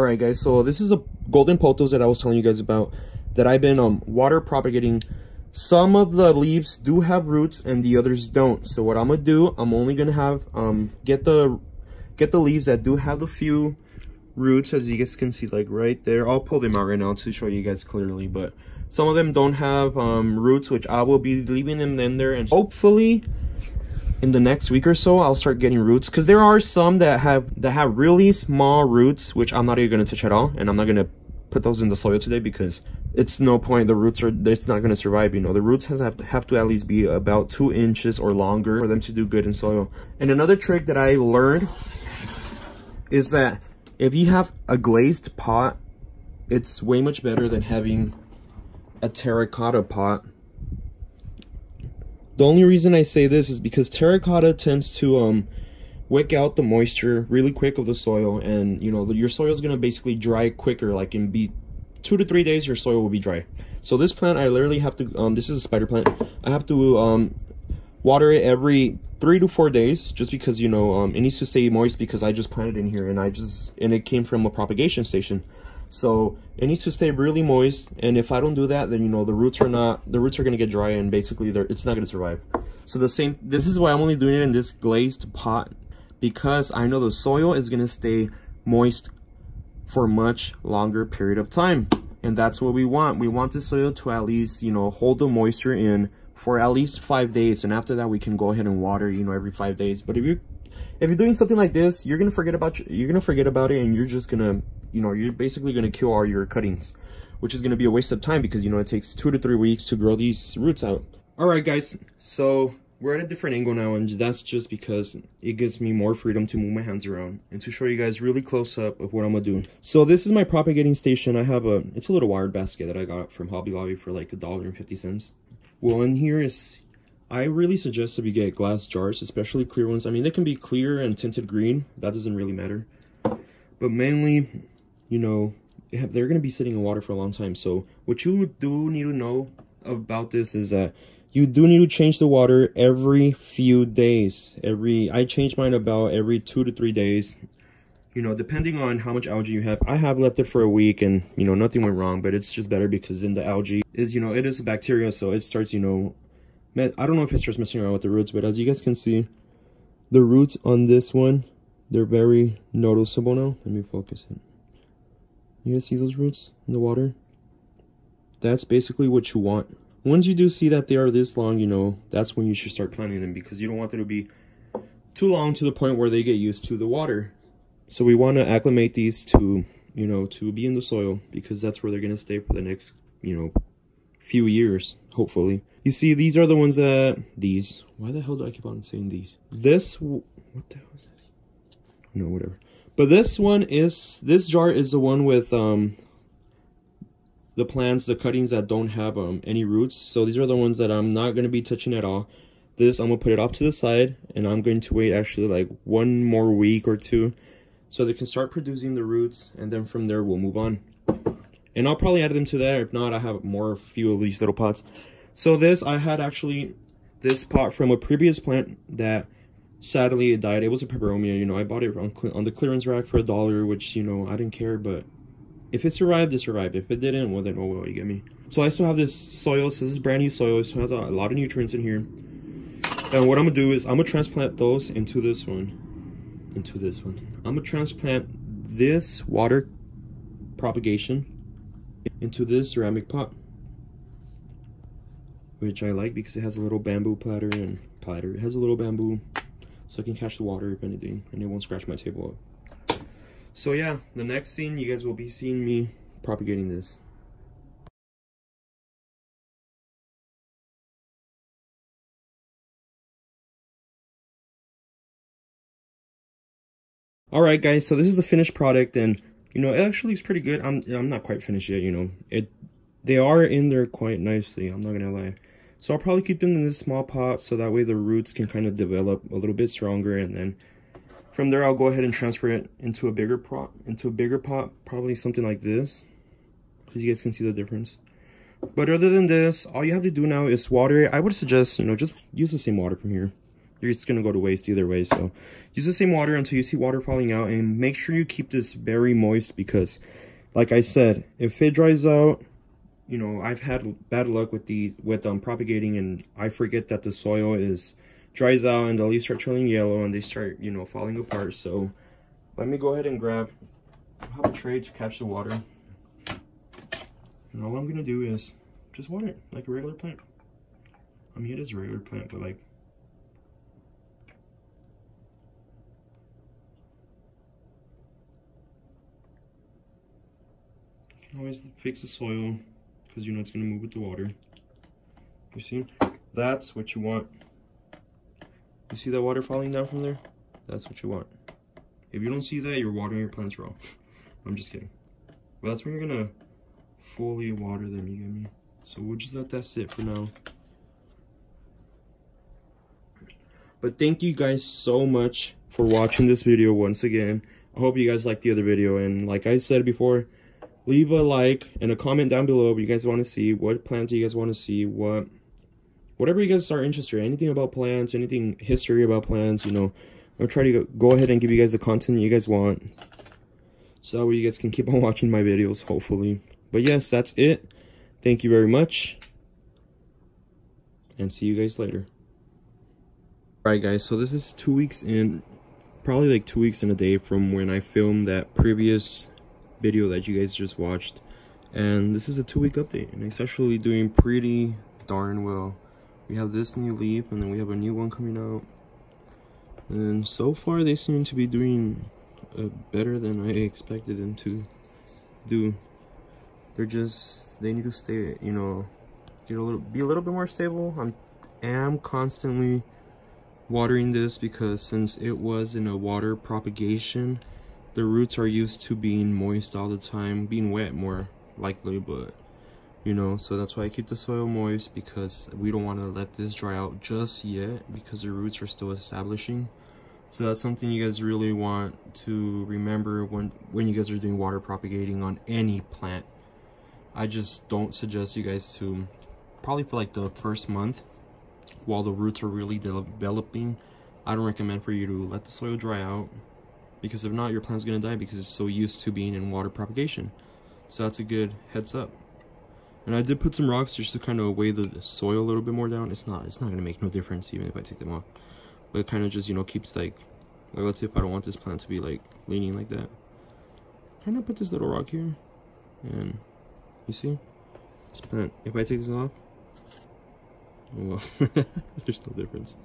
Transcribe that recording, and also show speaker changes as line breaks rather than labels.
Alright guys, so this is the golden pothos that I was telling you guys about that I've been water propagating. Some of the leaves do have roots and the others don't. So what I'm gonna do, I'm only gonna have get the leaves that do have the few roots, as you guys can see, like right there. I'll pull them out right now to show you guys clearly, but some of them don't have roots, which I will be leaving them in there, and hopefully in the next week or so I'll start getting roots, because there are some that have really small roots, which I'm not even going to touch at all, and I'm not going to put those in the soil today because it's no point. The roots it's not going to survive. You know, the roots have to at least be about 2 inches or longer for them to do good in soil. And another trick that I learned is that if you have a glazed pot, it's way much better than having a terracotta pot. The only reason I say this is because terracotta tends to wick out the moisture really quick of the soil, and you know, your soil is going to basically dry quicker. Like in 2 to 3 days your soil will be dry. So this plant, I literally have to this is a spider plant, I have to water it every 3 to 4 days, just because, you know, it needs to stay moist, because I just planted in here and it came from a propagation station. So it needs to stay really moist, and if I don't do that, then, you know, the roots are going to get dry, and basically it's not going to survive. So this is why I'm only doing it in this glazed pot, because I know the soil is going to stay moist for a much longer period of time, and that's what we want. We want the soil to at least, you know, hold the moisture in for at least 5 days, and after that we can go ahead and water, you know, every 5 days. But if you're doing something like this, you're gonna forget about it, and you're just gonna, you know, you're basically gonna kill all your cuttings, which is gonna be a waste of time, because, you know, it takes 2 to 3 weeks to grow these roots out. All right guys, so we're at a different angle now, and that's just because it gives me more freedom to move my hands around and to show you guys really close up of what I'm gonna do. So this is my propagating station. I have it's a little wired basket that I got from Hobby Lobby for like $1.50. Well, in here is, I really suggest that we get glass jars, especially clear ones. I mean, they can be clear and tinted green, that doesn't really matter, but mainly, you know, they're going to be sitting in water for a long time. So what you do need to know about this is that you do need to change the water every few days. I change mine about every 2 to 3 days, you know, depending on how much algae you have. I have left it for a week, and, you know, nothing went wrong, but it's just better because then the algae is, you know, it is a bacteria, so it starts, you know, I don't know if it starts messing around with the roots, but as you guys can see, the roots on this one, they're very noticeable now. Let me focus it. You guys see those roots in the water? That's basically what you want. Once you do see that they are this long, you know, that's when you should start planting them, because you don't want them to be too long to the point where they get used to the water. So we want to acclimate these to, you know, to be in the soil, because that's where they're going to stay for the next, you know, few years, hopefully. You see, these are the ones that, why the hell do I keep on saying these? What the hell is that? No, whatever. But this jar is the one with the plants, the cuttings that don't have any roots. So these are the ones that I'm not going to be touching at all. This, I'm going to put it off to the side, and I'm going to wait actually like 1 more week or 2 so they can start producing the roots, and then from there we'll move on. And I'll probably add them to that. If not, I have few of these little pots. So this, I had actually this pot from a previous plant that sadly it died. It was a peperomia, you know. I bought it on the clearance rack for $1, which, you know, I didn't care, but if it survived, it survived. If it didn't, well then, oh well, you get me. So I still have this soil. So this is brand new soil. So it has a lot of nutrients in here. And what I'm gonna do is I'm gonna transplant those into this one. I'm gonna transplant this water propagation into this ceramic pot, which I like because it has a little bamboo it has a little bamboo, so I can catch the water if anything, and it won't scratch my table up. So yeah, the next scene, you guys will be seeing me propagating this. All right guys, so this is the finished product, and you know, it actually looks pretty good. I'm not quite finished yet, you know. They are in there quite nicely, I'm not gonna lie. So I'll probably keep them in this small pot, so that way the roots can kind of develop a little bit stronger, and then from there I'll go ahead and transfer it into a bigger pot, probably something like this, because you guys can see the difference. But other than this, all you have to do now is water it. I would suggest, you know, just use the same water from here. you're just gonna go to waste either way. So use the same water until you see water falling out, and make sure you keep this very moist, because like I said, if it dries out, you know, I've had bad luck with propagating, and I forget that the soil dries out and the leaves start turning yellow and they start, you know, falling apart. So let me go ahead and grab a tray to catch the water. And all I'm gonna do is just water it like a regular plant. I mean, it is a regular plant, but like, you can always fix the soil, because you know it's gonna move with the water. You see? That's what you want. You see that water falling down from there? That's what you want. If you don't see that, you're watering your plants wrong. I'm just kidding. But that's when you're gonna fully water them, you get me? So we'll just let that sit for now. But thank you guys so much for watching this video once again. I hope you guys liked the other video, and like I said before, leave a like and a comment down below what you guys want to see, what plants you guys want to see, whatever you guys are interested in, anything about plants, anything history about plants, you know. I'll try to go ahead and give you guys the content you guys want, so that way you guys can keep on watching my videos, hopefully. But yes, that's it. Thank you very much, and see you guys later. Alright guys, so this is 2 weeks in, probably like 2 weeks in a day from when I filmed that previous video that you guys just watched, and this is a 2-week update, and it's actually doing pretty darn well. We have this new leaf, and then we have a new one coming out, and so far they seem to be doing better than I expected them to do. They need to stay, you know, be a little bit more stable. I am constantly watering this, because since it was in a water propagation, the roots are used to being moist all the time, being wet more likely, but you know, so that's why I keep the soil moist, because we don't want to let this dry out just yet, because the roots are still establishing. So that's something you guys really want to remember when you guys are doing water propagating on any plant. I just don't suggest you guys to, probably for like the first month while the roots are really developing, I don't recommend for you to let the soil dry out, because if not, your plant's gonna die because it's so used to being in water propagation. So that's a good heads up. And I did put some rocks just to kind of weigh the soil a little bit more down. It's not gonna make no difference even if I take them off, but it kind of just, you know, keeps like let's say if I don't want this plant to be like leaning like that, kind of put this little rock here, and you see this plant, if I take this off, well, there's no difference.